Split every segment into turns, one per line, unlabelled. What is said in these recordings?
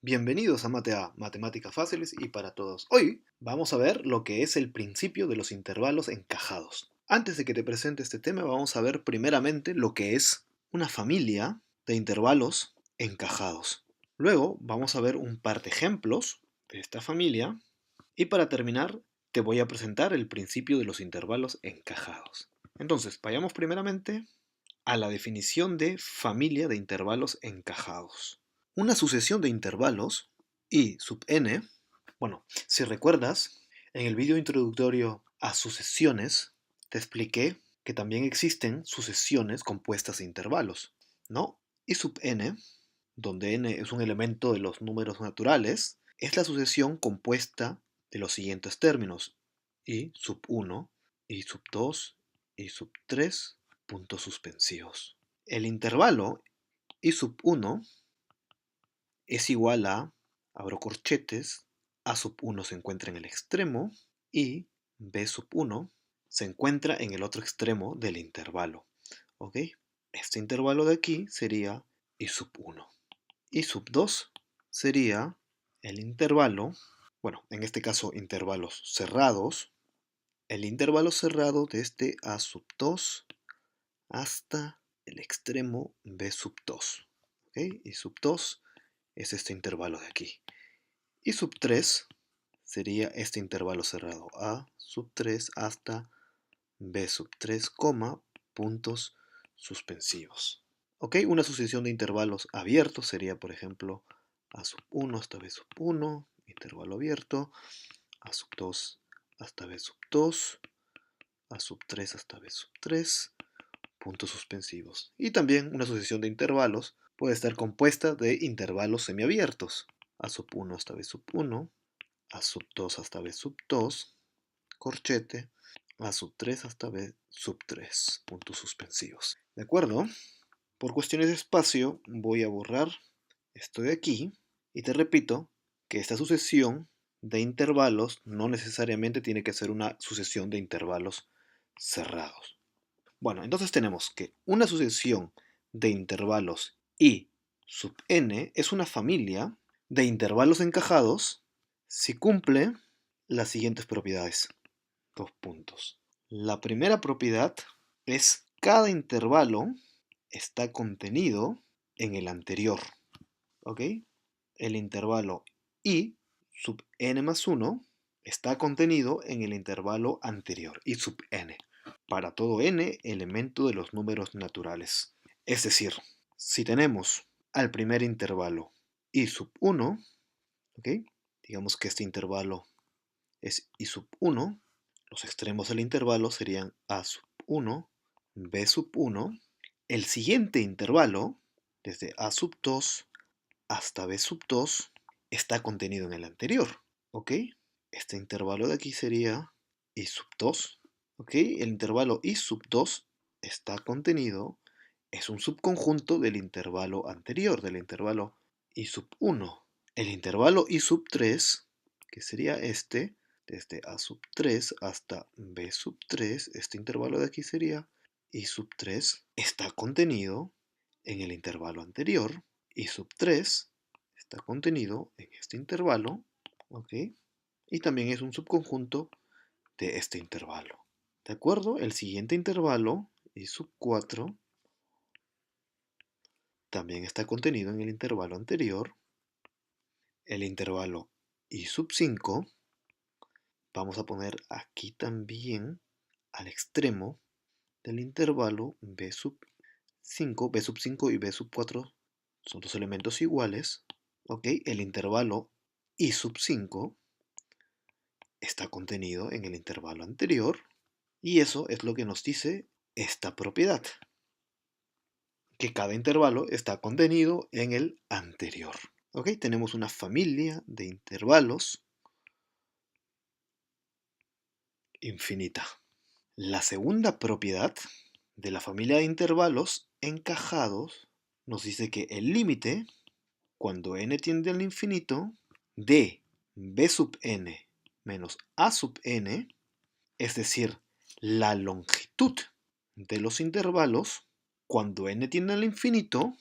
Bienvenidos a MateA, Matemáticas Fáciles y para Todos. Hoy vamos a ver lo que es el principio de los intervalos encajados. Antes de que te presente este tema, vamos a ver primeramente lo que es una familia de intervalos encajados. Luego vamos a ver un par de ejemplos de esta familia y para terminar te voy a presentar el principio de los intervalos encajados. Entonces, vayamos primeramente a la definición de familia de intervalos encajados. Una sucesión de intervalos I sub n, bueno, si recuerdas, en el vídeo introductorio a sucesiones te expliqué que también existen sucesiones compuestas de intervalos, ¿no? I sub n, donde n es un elemento de los números naturales, es la sucesión compuesta de los siguientes términos: I sub 1, I sub 2, I sub 3, puntos suspensivos. El intervalo I sub 1 es igual a, abro corchetes, A sub 1 se encuentra en el extremo y B sub 1 se encuentra en el otro extremo del intervalo. ¿Ok? Este intervalo de aquí sería I sub 1. I sub 2 sería el intervalo, bueno, en este caso intervalos cerrados, el intervalo cerrado desde A sub 2 hasta el extremo B sub 2. ¿Ok? I sub 2 es este intervalo de aquí. Y sub 3 sería este intervalo cerrado, A sub 3 hasta B sub 3, puntos suspensivos. ¿Ok? Una sucesión de intervalos abiertos sería, por ejemplo, A sub 1 hasta B sub 1, intervalo abierto, A sub 2 hasta B sub 2, A sub 3 hasta B sub 3, puntos suspensivos. Y también una sucesión de intervalos puede estar compuesta de intervalos semiabiertos. A sub 1 hasta B sub 1, A sub 2 hasta B sub 2, corchete, A sub 3 hasta B sub 3, puntos suspensivos. ¿De acuerdo? Por cuestiones de espacio voy a borrar esto de aquí y te repito que esta sucesión de intervalos no necesariamente tiene que ser una sucesión de intervalos cerrados. Bueno, entonces tenemos que una sucesión de intervalos I sub n es una familia de intervalos encajados si cumple las siguientes propiedades. Dos puntos. La primera propiedad es cada intervalo está contenido en el anterior. ¿Ok? El intervalo I sub n más 1 está contenido en el intervalo anterior, I sub n, para todo n elemento de los números naturales. Es decir, si tenemos al primer intervalo I sub 1, ¿ok? Digamos que este intervalo es I sub 1, los extremos del intervalo serían A sub 1, B sub 1, el siguiente intervalo, desde A sub 2 hasta B sub 2, está contenido en el anterior, ¿ok? Este intervalo de aquí sería I sub 2, ¿ok? El intervalo I sub 2 está contenido, es un subconjunto del intervalo anterior, del intervalo I sub 1. El intervalo I sub 3, que sería este, desde A sub 3 hasta B sub 3, este intervalo de aquí sería I sub 3, está contenido en el intervalo anterior. I sub 3 está contenido en este intervalo, ¿ok? Y también es un subconjunto de este intervalo. ¿De acuerdo? El siguiente intervalo, I sub 4, también está contenido en el intervalo anterior. El intervalo I sub 5, vamos a poner aquí también al extremo del intervalo B sub 5, B sub 5 y B sub 4 son dos elementos iguales, ¿ok? El intervalo I sub 5 está contenido en el intervalo anterior y eso es lo que nos dice esta propiedad, que cada intervalo está contenido en el anterior. ¿Ok? Tenemos una familia de intervalos infinita. La segunda propiedad de la familia de intervalos encajados nos dice que el límite, cuando n tiende al infinito, de b sub n menos a sub n, es decir, la longitud de los intervalos, cuando n tiende al infinito,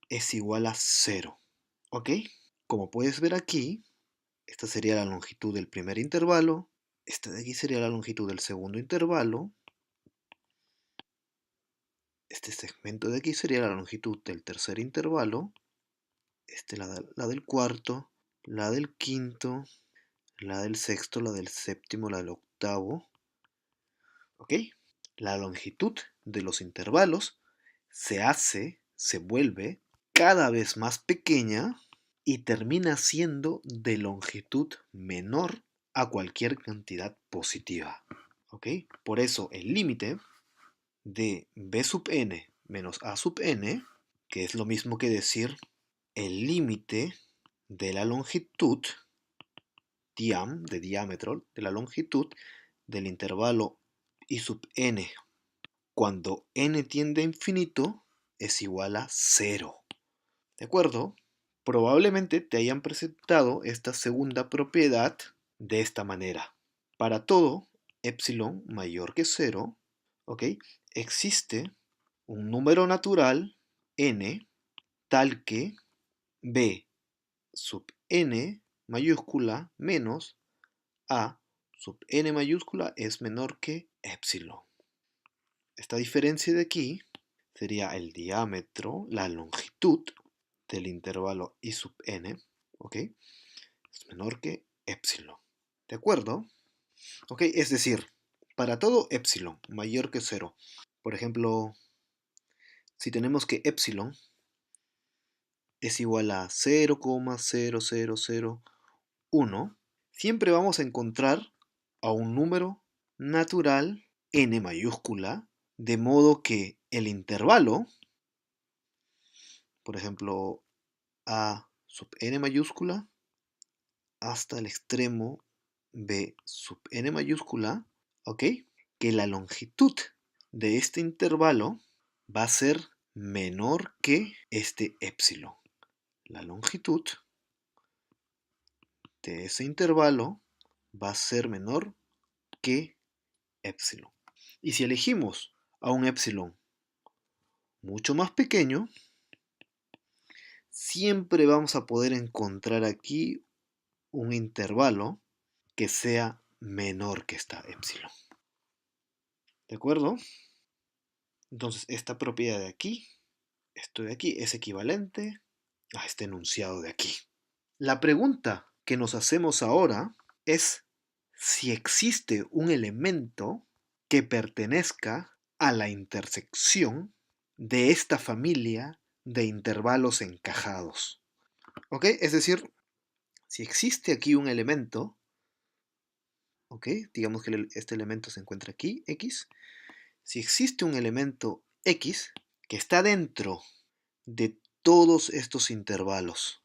es igual a 0. ¿Ok? Como puedes ver aquí, esta sería la longitud del primer intervalo, esta de aquí sería la longitud del segundo intervalo, este segmento de aquí sería la longitud del tercer intervalo, la del cuarto, la del quinto, la del sexto, la del séptimo, la del octavo. ¿Ok? La longitud de los intervalos se vuelve cada vez más pequeña y termina siendo de longitud menor a cualquier cantidad positiva. ¿Ok? Por eso el límite de b sub n menos a sub n, que es lo mismo que decir el límite de la longitud, de diámetro, de la longitud del intervalo i sub n, cuando n tiende a infinito, es igual a 0. ¿De acuerdo? Probablemente te hayan presentado esta segunda propiedad de esta manera. Para todo epsilon mayor que 0, ¿ok? Existe un número natural n tal que b sub n mayúscula menos a sub n mayúscula es menor que epsilon. Esta diferencia de aquí sería el diámetro, la longitud del intervalo i sub n, ¿ok? Es menor que epsilon. ¿De acuerdo? ¿Ok? Es decir, para todo epsilon mayor que 0. Por ejemplo, si tenemos que epsilon es igual a 0,0001, siempre vamos a encontrar a un número natural n mayúscula, de modo que el intervalo, por ejemplo, a sub n mayúscula hasta el extremo b sub n mayúscula, ¿ok? Que la longitud de este intervalo va a ser menor que este epsilon. La longitud de ese intervalo va a ser menor que epsilon. Y si elegimos a un epsilon mucho más pequeño, siempre vamos a poder encontrar aquí un intervalo que sea menor que esta epsilon. ¿De acuerdo? Entonces esta propiedad de aquí, esto de aquí, es equivalente a este enunciado de aquí. La pregunta que nos hacemos ahora es si existe un elemento que pertenezca a la intersección de esta familia de intervalos encajados. ¿Ok? Es decir, si existe aquí un elemento, ¿ok? Digamos que este elemento se encuentra aquí, X. Si existe un elemento X que está dentro de todos estos intervalos,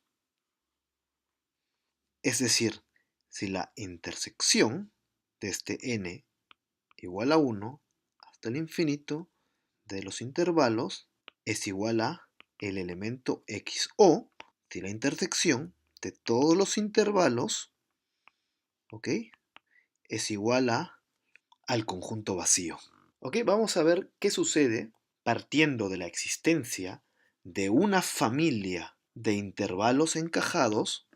es decir, si la intersección de este n igual a 1 hasta el infinito de los intervalos es igual a el elemento x, o si la intersección de todos los intervalos, ¿ok?, es igual al conjunto vacío. ¿Ok? Vamos a ver qué sucede partiendo de la existencia de una familia de intervalos encajados.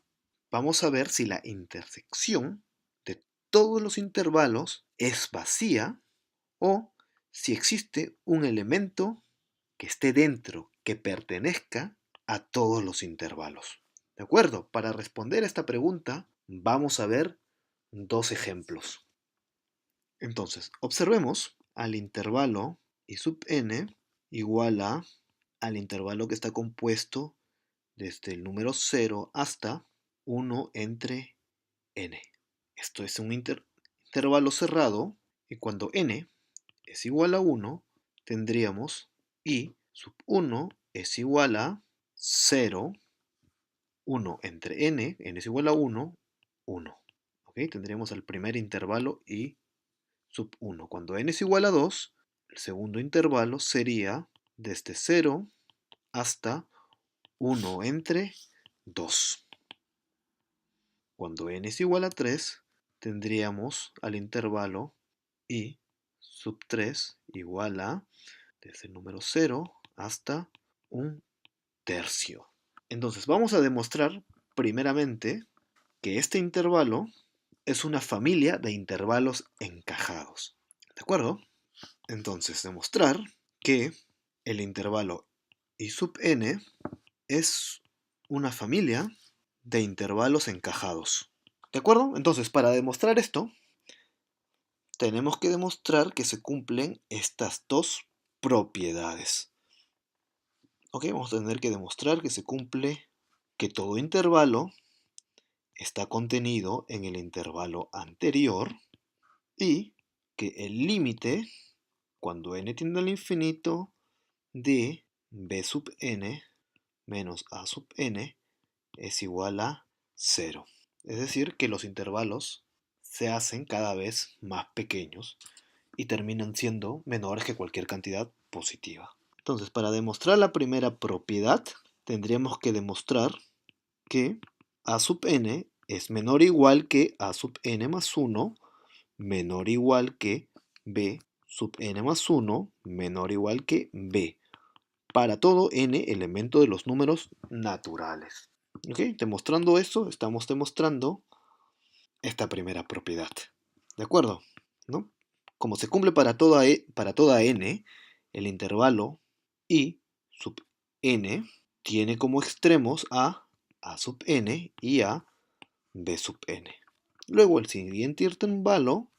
Vamos a ver si la intersección de todos los intervalos es vacía o si existe un elemento que esté dentro, que pertenezca a todos los intervalos. ¿De acuerdo? Para responder a esta pregunta vamos a ver dos ejemplos. Entonces, observemos al intervalo i sub n igual al intervalo que está compuesto desde el número 0 hasta 1 entre n. Esto es un intervalo cerrado y cuando n es igual a 1 tendríamos i sub 1 es igual a 0, 1 entre n es igual a 1, 1. ¿Ok? Tendríamos el primer intervalo i sub 1. Cuando n es igual a 2, el segundo intervalo sería desde 0 hasta 1 entre 2. Cuando n es igual a 3, tendríamos al intervalo i sub 3 igual a desde el número 0 hasta un tercio. Entonces vamos a demostrar primeramente que este intervalo es una familia de intervalos encajados. ¿De acuerdo? Entonces, demostrar que el intervalo I sub n es una familia de intervalos encajados. ¿De acuerdo? Entonces, para demostrar esto, tenemos que demostrar que se cumplen estas dos propiedades. Ok, vamos a tener que demostrar que se cumple que todo intervalo está contenido en el intervalo anterior y que el límite, cuando n tiende al infinito, de b sub n menos a sub n es igual a 0. Es decir, que los intervalos se hacen cada vez más pequeños y terminan siendo menores que cualquier cantidad positiva. Entonces, para demostrar la primera propiedad, tendríamos que demostrar que a sub n es menor o igual que a sub n más 1, menor o igual que b sub n más 1, menor o igual que b, para todo n elemento de los números naturales. ¿Ok? Demostrando eso, estamos demostrando esta primera propiedad. ¿De acuerdo? ¿No? Como se cumple para toda n, el intervalo I sub n tiene como extremos a sub n y a b sub n. Luego el siguiente intervalo,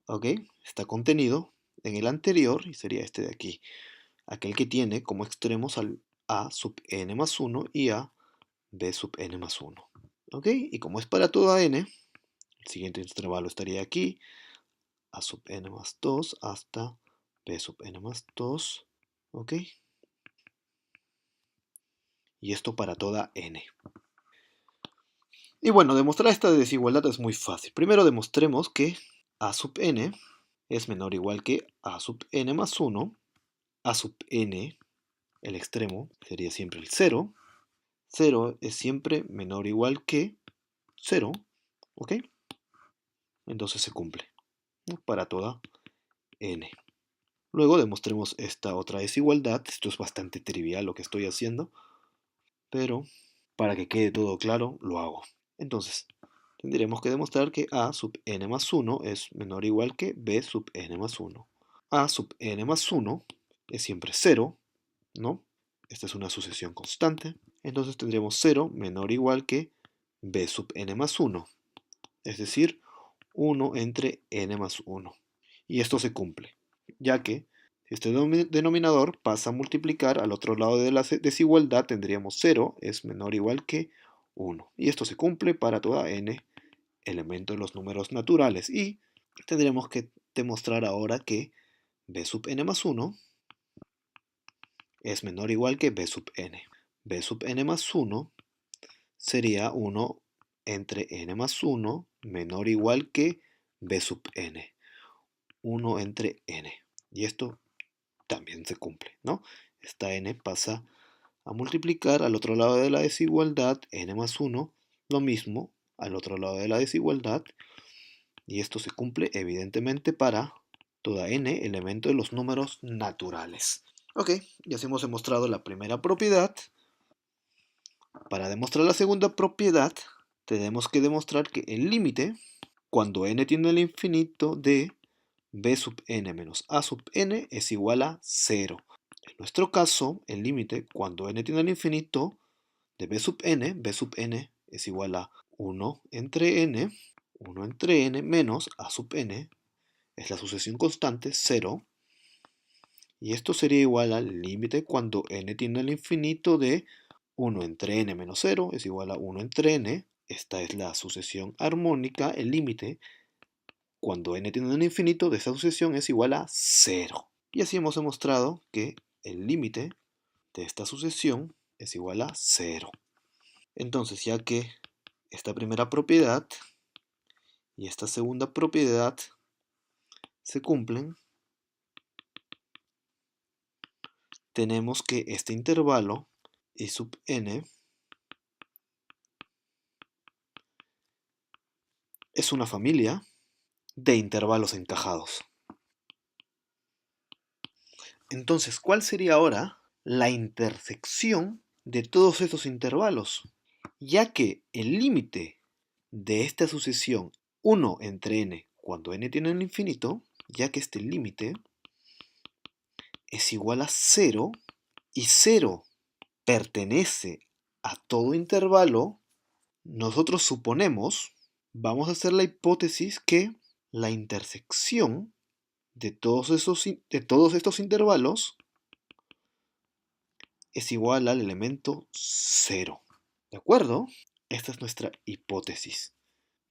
¿ok?, está contenido en el anterior y sería este de aquí, aquel que tiene como extremos al a sub n más 1 y a b sub n más 1. ¿Ok? Y como es para toda n, el siguiente intervalo estaría aquí, a sub n más 2 hasta b sub n más 2. ¿Ok? Y esto para toda n. Y bueno, demostrar esta desigualdad es muy fácil. Primero demostremos que a sub n es menor o igual que a sub n más 1. A sub n, el extremo, sería siempre el 0. 0 es siempre menor o igual que 0. ¿Ok? Entonces se cumple, ¿no?, para toda n. Luego demostremos esta otra desigualdad. Esto es bastante trivial lo que estoy haciendo, pero para que quede todo claro, lo hago. Entonces, tendremos que demostrar que a sub n más 1 es menor o igual que b sub n más 1. A sub n más 1 es siempre 0, ¿no? Esta es una sucesión constante. Entonces tendremos 0 menor o igual que b sub n más 1. Es decir, 1 entre n más 1. Y esto se cumple, ya que si este denominador pasa a multiplicar al otro lado de la desigualdad, tendríamos 0 es menor o igual que 1. Y esto se cumple para toda n elemento de los números naturales. Y tendremos que demostrar ahora que b sub n más 1 es menor o igual que b sub n. b sub n más 1 sería 1 entre n más 1 menor o igual que b sub n. 1 entre n. Y esto también se cumple, ¿no? Esta n pasa a multiplicar al otro lado de la desigualdad, n más 1, lo mismo al otro lado de la desigualdad, y esto se cumple evidentemente para toda n elemento de los números naturales. Ok, ya hemos demostrado la primera propiedad. Para demostrar la segunda propiedad, tenemos que demostrar que el límite, cuando n tiende al infinito, de b sub n menos a sub n es igual a 0. En nuestro caso, el límite, cuando n tiende al infinito, de b sub n es igual a 1 entre n menos a sub n, es la sucesión constante, 0. Y esto sería igual al límite cuando n tiende al infinito de 1 entre n menos 0 es igual a 1 entre n. Esta es la sucesión armónica, el límite cuando n tiende al infinito de esta sucesión es igual a 0. Y así hemos demostrado que el límite de esta sucesión es igual a 0. Entonces, ya que esta primera propiedad y esta segunda propiedad se cumplen, tenemos que este intervalo I sub n es una familia de intervalos encajados. Entonces, ¿cuál sería ahora la intersección de todos estos intervalos? ya que el límite de esta sucesión 1 entre n, cuando n tiene el infinito, ya que este límite es igual a 0 y 0 pertenece a todo intervalo, nosotros suponemos, vamos a hacer la hipótesis que la intersección de todos estos intervalos es igual al elemento 0. ¿De acuerdo? Esta es nuestra hipótesis.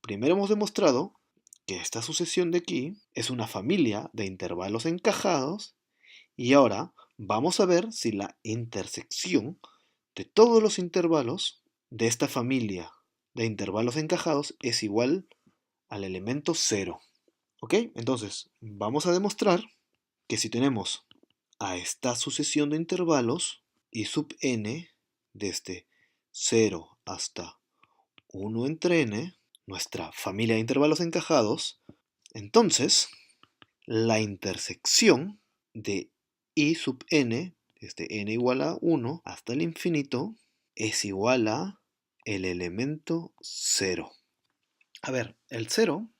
Primero hemos demostrado que esta sucesión de aquí es una familia de intervalos encajados y ahora vamos a ver si la intersección de todos los intervalos de esta familia de intervalos encajados es igual al elemento 0. ¿Ok? Entonces, vamos a demostrar que si tenemos a esta sucesión de intervalos y sub n desde 0 hasta 1 entre n, nuestra familia de intervalos encajados, entonces la intersección de i sub n desde n igual a 1 hasta el infinito es igual a el elemento 0. A ver, el 0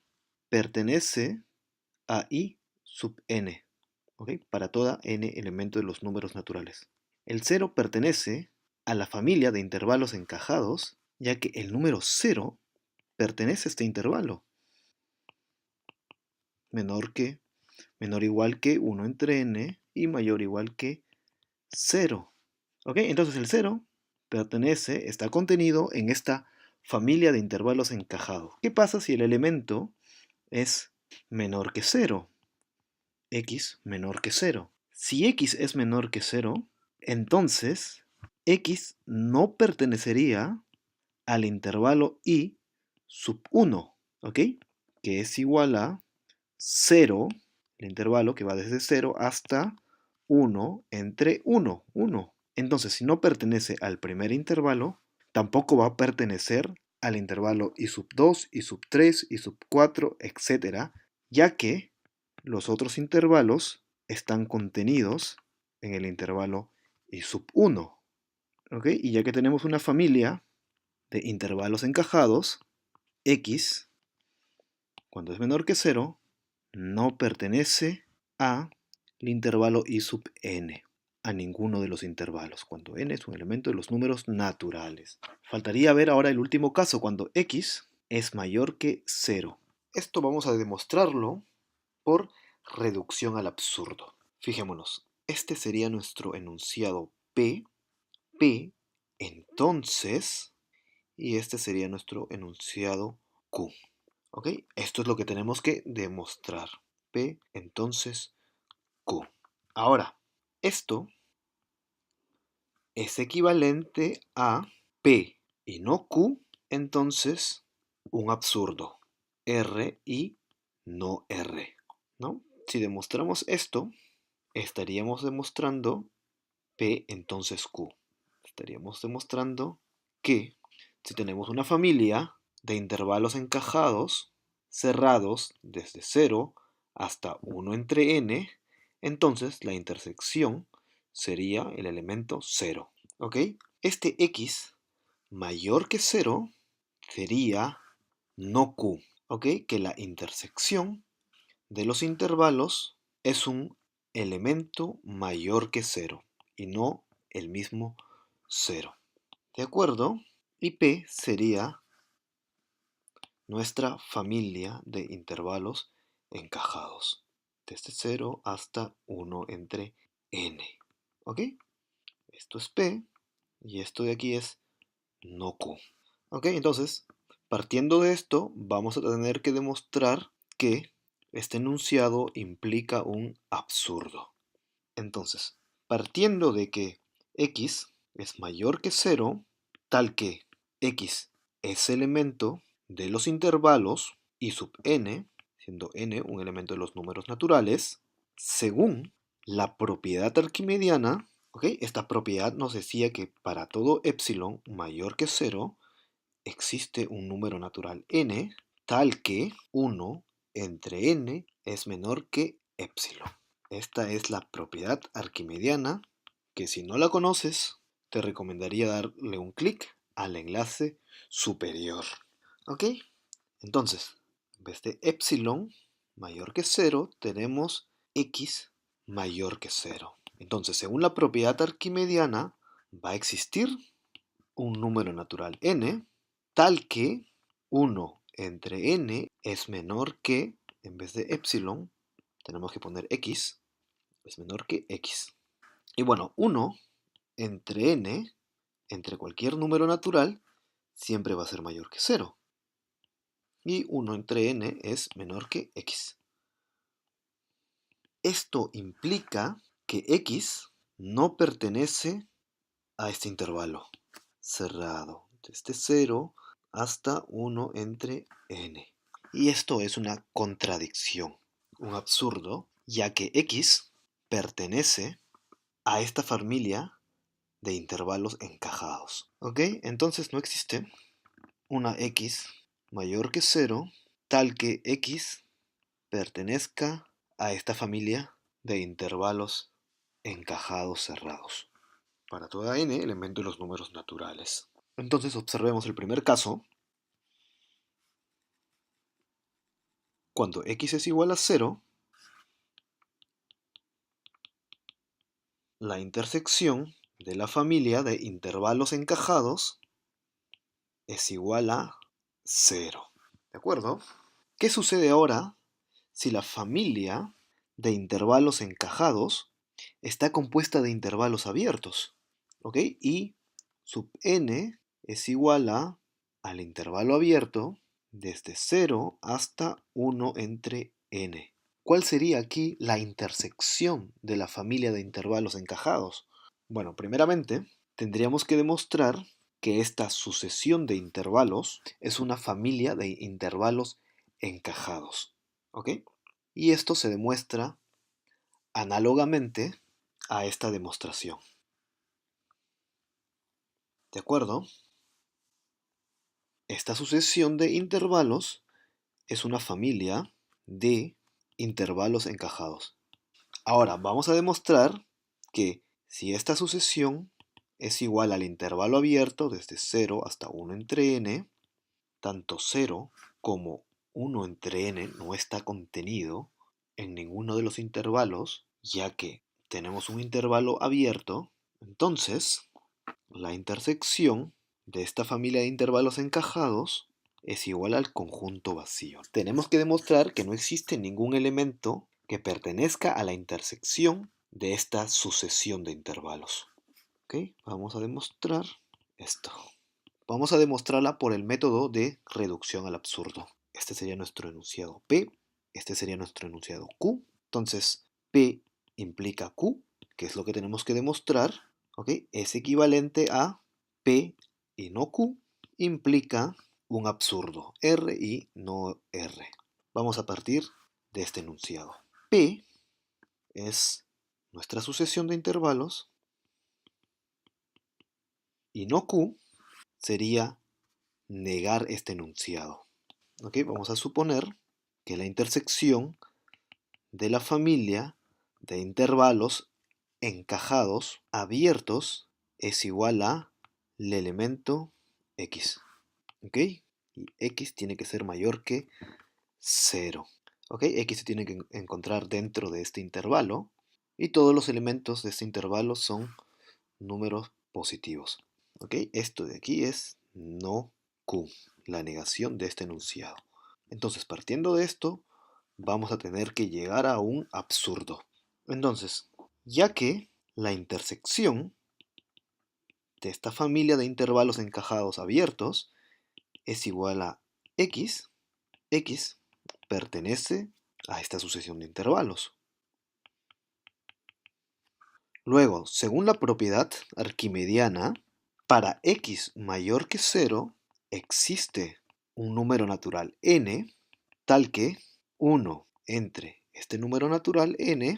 pertenece a i sub n, ¿ok? Para toda n elemento de los números naturales. El 0 pertenece a la familia de intervalos encajados, ya que el número 0 pertenece a este intervalo. Menor o igual que 1 entre n y mayor o igual que 0. ¿Ok? Entonces el 0 está contenido en esta familia de intervalos encajados. ¿Qué pasa si el elemento es menor que 0? X menor que 0. Si x es menor que 0, entonces x no pertenecería al intervalo i sub 1, ¿ok? Que es igual a 0, el intervalo que va desde 0 hasta 1 entre 1, 1. Entonces, si no pertenece al primer intervalo, tampoco va a pertenecer al intervalo i sub 2, i sub 3, i sub 4, etc., ya que los otros intervalos están contenidos en el intervalo i sub 1. ¿Ok? Y ya que tenemos una familia de intervalos encajados, x, cuando es menor que 0, no pertenece al intervalo i sub n, a ninguno de los intervalos, cuando n es un elemento de los números naturales. Faltaría ver ahora el último caso, cuando x es mayor que 0. Esto vamos a demostrarlo por reducción al absurdo. Fijémonos, este sería nuestro enunciado P, entonces, y este sería nuestro enunciado Q. ¿Ok? Esto es lo que tenemos que demostrar. P, entonces, Q. Ahora, esto es equivalente a P y no Q, entonces un absurdo. R y no R, ¿no? Si demostramos esto, estaríamos demostrando P entonces Q. Estaríamos demostrando que si tenemos una familia de intervalos encajados cerrados desde 0 hasta 1 entre n, entonces la intersección sería el elemento 0. ¿Ok? Este x mayor que 0 sería no q. ¿Ok? Que la intersección de los intervalos es un elemento mayor que 0 y no el mismo 0. ¿De acuerdo? Y P sería nuestra familia de intervalos encajados, desde 0 hasta 1 entre n. ¿Ok? Esto es P y esto de aquí es no Q. ¿Ok? Entonces, partiendo de esto, vamos a tener que demostrar que este enunciado implica un absurdo. Entonces, partiendo de que x es mayor que 0, tal que x es elemento de los intervalos i sub n, siendo n un elemento de los números naturales, según la propiedad arquimediana, ¿ok? Esta propiedad nos decía que para todo epsilon mayor que 0 existe un número natural n, tal que 1 entre n es menor que epsilon. Esta es la propiedad arquimediana que si no la conoces, te recomendaría darle un clic al enlace superior. ¿Ok? Entonces, en vez de epsilon mayor que 0, tenemos x mayor que 0. Entonces, según la propiedad arquimediana, va a existir un número natural n tal que 1 entre n es menor que, en vez de epsilon, tenemos que poner x, es menor que x. Y bueno, 1 entre n, entre cualquier número natural, siempre va a ser mayor que 0. Y 1 entre n es menor que x. Esto implica que x no pertenece a este intervalo cerrado, desde 0 hasta 1 entre n. Y esto es una contradicción, un absurdo, ya que x pertenece a esta familia de intervalos encajados. ¿Ok? Entonces no existe una x mayor que 0 tal que x pertenezca a esta familia de intervalos encajados cerrados. Para toda n, elemento de los números naturales. Entonces observemos el primer caso. Cuando x es igual a 0, la intersección de la familia de intervalos encajados es igual a 0. ¿De acuerdo? ¿Qué sucede ahora si la familia de intervalos encajados está compuesta de intervalos abiertos? ¿Ok? Y sub n es igual al intervalo abierto desde 0 hasta 1 entre n. ¿Cuál sería aquí la intersección de la familia de intervalos encajados? Bueno, primeramente tendríamos que demostrar que esta sucesión de intervalos es una familia de intervalos encajados. ¿Ok? Y esto se demuestra análogamente a esta demostración. ¿De acuerdo? Esta sucesión de intervalos es una familia de intervalos encajados. Ahora, vamos a demostrar que si esta sucesión es igual al intervalo abierto desde 0 hasta 1 entre n, tanto 0 como 1 entre n no está contenido en ninguno de los intervalos, ya que tenemos un intervalo abierto, entonces la intersección de esta familia de intervalos encajados es igual al conjunto vacío. Tenemos que demostrar que no existe ningún elemento que pertenezca a la intersección de esta sucesión de intervalos. ¿Ok? Vamos a demostrar esto. Vamos a demostrarla por el método de reducción al absurdo. Este sería nuestro enunciado P, este sería nuestro enunciado Q. Entonces, P implica Q, que es lo que tenemos que demostrar, ¿ok? Es equivalente a P y no Q, implica un absurdo, R y no R. Vamos a partir de este enunciado. P es nuestra sucesión de intervalos y no Q sería negar este enunciado. ¿Ok? Vamos a suponer que la intersección de la familia de intervalos encajados abiertos es igual a el elemento x. ¿Ok? Y x tiene que ser mayor que 0. ¿Ok? X se tiene que encontrar dentro de este intervalo y todos los elementos de este intervalo son números positivos. ¿Ok? Esto de aquí es no Q, la negación de este enunciado. Entonces, partiendo de esto, vamos a tener que llegar a un absurdo. Entonces, ya que la intersección de esta familia de intervalos encajados abiertos es igual a x, x pertenece a esta sucesión de intervalos. Luego, según la propiedad arquimediana, para x mayor que 0 existe un número natural n tal que 1 entre este número natural n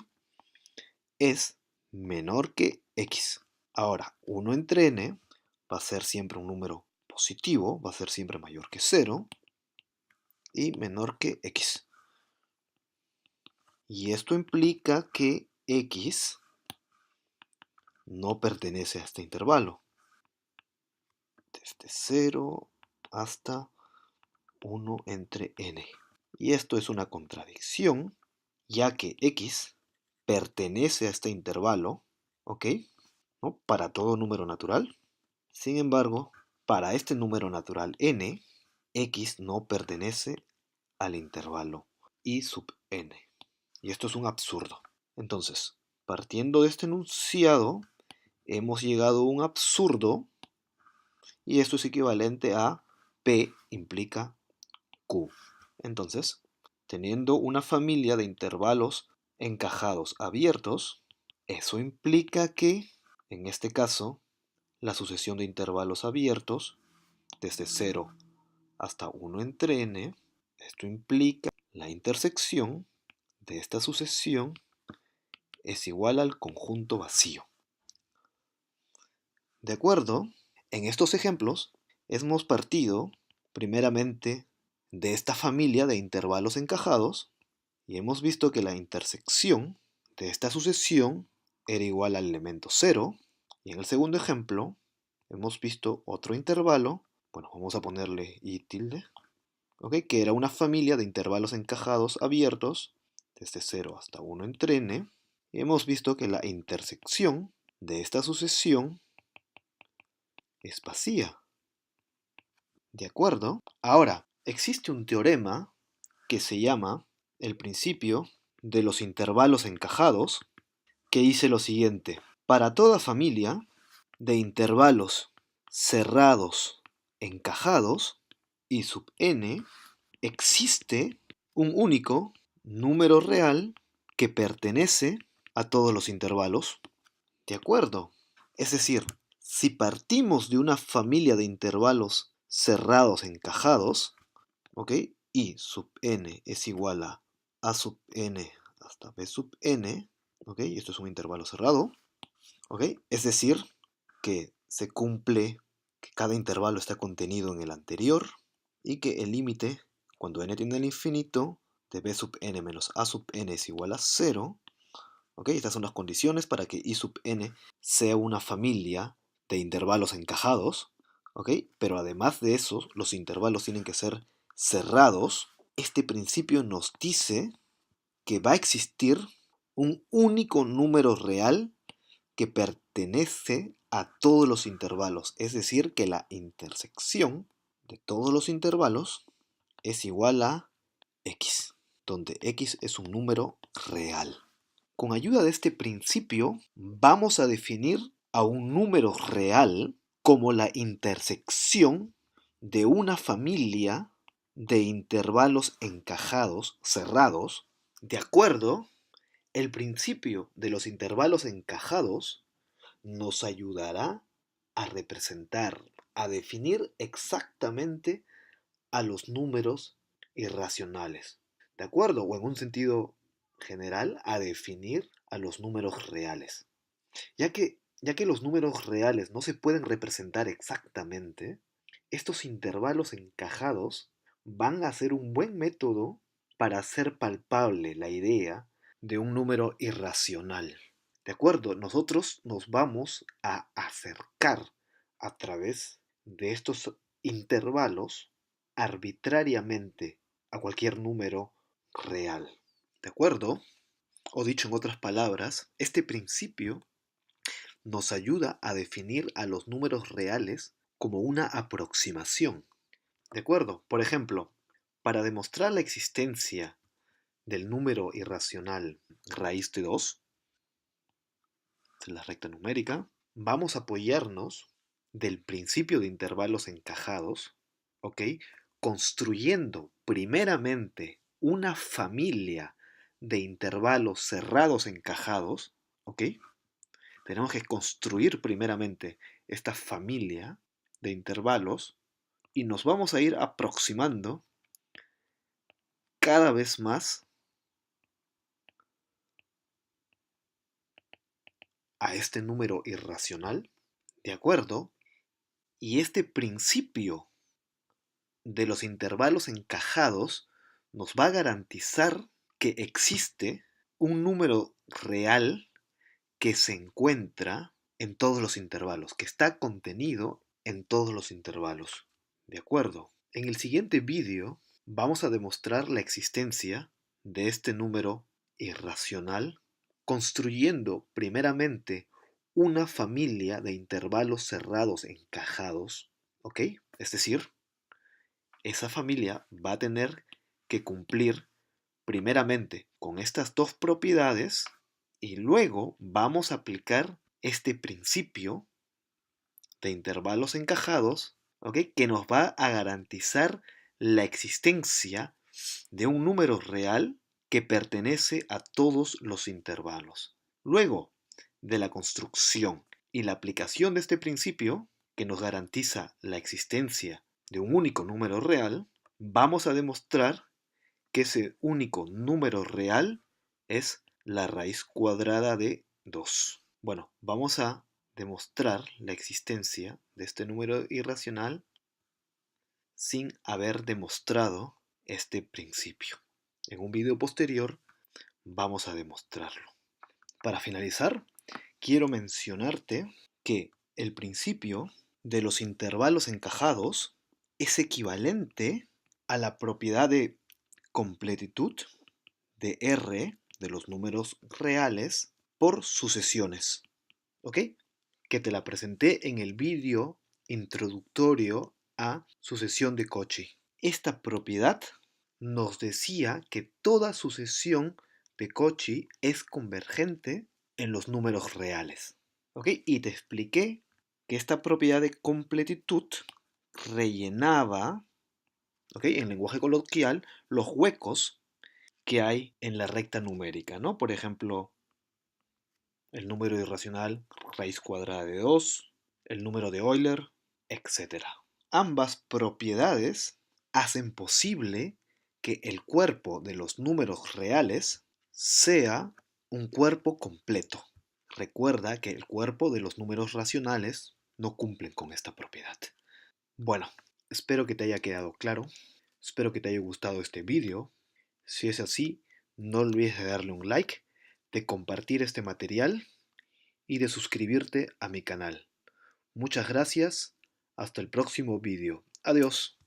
es menor que x. Ahora, 1 entre n va a ser siempre un número positivo, va a ser siempre mayor que 0 y menor que x. Y esto implica que x no pertenece a este intervalo desde 0 hasta 1 entre n. Y esto es una contradicción, ya que x pertenece a este intervalo, ¿ok? ¿No? Para todo número natural. Sin embargo, para este número natural n, x no pertenece al intervalo i sub n. Y esto es un absurdo. Entonces, partiendo de este enunciado, hemos llegado a un absurdo, y esto es equivalente a P implica Q. Entonces, teniendo una familia de intervalos encajados abiertos, eso implica que, en este caso, la sucesión de intervalos abiertos, desde 0 hasta 1 entre n, esto implica la intersección de esta sucesión es igual al conjunto vacío. ¿De acuerdo? En estos ejemplos hemos partido primeramente de esta familia de intervalos encajados y hemos visto que la intersección de esta sucesión era igual al elemento 0, y en el segundo ejemplo hemos visto otro intervalo, bueno, vamos a ponerle i tilde, ¿ok? Que era una familia de intervalos encajados abiertos desde 0 hasta 1 entre n, y hemos visto que la intersección de esta sucesión es vacía. ¿De acuerdo? Ahora, existe un teorema que se llama el principio de los intervalos encajados, que dice lo siguiente: para toda familia de intervalos cerrados encajados, I sub n, existe un único número real que pertenece a todos los intervalos. ¿De acuerdo? Es decir, si partimos de una familia de intervalos cerrados encajados, ¿ok? I sub n es igual a sub n hasta b sub n, ¿ok? Y esto es un intervalo cerrado, ¿ok? Es decir, que se cumple que cada intervalo está contenido en el anterior y que el límite, cuando n tiende al infinito, de b sub n menos a sub n es igual a 0, ¿ok? Estas son las condiciones para que I sub n sea una familia de intervalos encajados, ¿ok? Pero además de eso, los intervalos tienen que ser cerrados. Este principio nos dice que va a existir un único número real que pertenece a todos los intervalos, es decir, que la intersección de todos los intervalos es igual a x, donde x es un número real. Con ayuda de este principio, vamos a definir a un número real como la intersección de una familia de intervalos encajados, cerrados. De acuerdo, el principio de los intervalos encajados nos ayudará a representar, a definir exactamente a los números irracionales. ¿De acuerdo? O en un sentido general, a definir a los números reales. Ya que los números reales no se pueden representar exactamente, estos intervalos encajados van a ser un buen método para hacer palpable la idea de un número irracional. ¿De acuerdo? Nosotros nos vamos a acercar a través de estos intervalos arbitrariamente a cualquier número real. ¿De acuerdo? O dicho en otras palabras, este principio nos ayuda a definir a los números reales como una aproximación. ¿De acuerdo? Por ejemplo, para demostrar la existencia del número irracional raíz de 2, en la recta numérica, vamos a apoyarnos del principio de intervalos encajados, ¿ok? Construyendo primeramente una familia de intervalos cerrados encajados, ¿ok? Tenemos que construir primeramente esta familia de intervalos y nos vamos a ir aproximando cada vez más a este número irracional, ¿de acuerdo? Y este principio de los intervalos encajados nos va a garantizar que existe un número real que se encuentra en todos los intervalos, que está contenido en todos los intervalos. ¿De acuerdo? En el siguiente vídeo vamos a demostrar la existencia de este número irracional construyendo primeramente una familia de intervalos cerrados encajados, ¿ok? Es decir, esa familia va a tener que cumplir primeramente con estas dos propiedades y luego vamos a aplicar este principio de intervalos encajados, ¿ok? Que nos va a garantizar la existencia de un número real que pertenece a todos los intervalos. Luego de la construcción y la aplicación de este principio, que nos garantiza la existencia de un único número real, vamos a demostrar que ese único número real es la raíz cuadrada de 2. Bueno, vamos a demostrar la existencia de este número irracional sin haber demostrado este principio. En un video posterior vamos a demostrarlo. Para finalizar, quiero mencionarte que el principio de los intervalos encajados es equivalente a la propiedad de completitud de R de los números reales por sucesiones. ¿Ok? Que te la presenté en el vídeo introductorio a sucesión de Cauchy. Esta propiedad nos decía que toda sucesión de Cauchy es convergente en los números reales. ¿Ok? Y te expliqué que esta propiedad de completitud rellenaba, ¿ok?, en lenguaje coloquial, los huecos que hay en la recta numérica, ¿no? Por ejemplo, el número irracional raíz cuadrada de 2, el número de Euler, etc. Ambas propiedades hacen posible que el cuerpo de los números reales sea un cuerpo completo. Recuerda que el cuerpo de los números racionales no cumplen con esta propiedad. Bueno, espero que te haya quedado claro. Espero que te haya gustado este vídeo. Si es así, no olvides de darle un like, de compartir este material y de suscribirte a mi canal. Muchas gracias. Hasta el próximo vídeo. Adiós.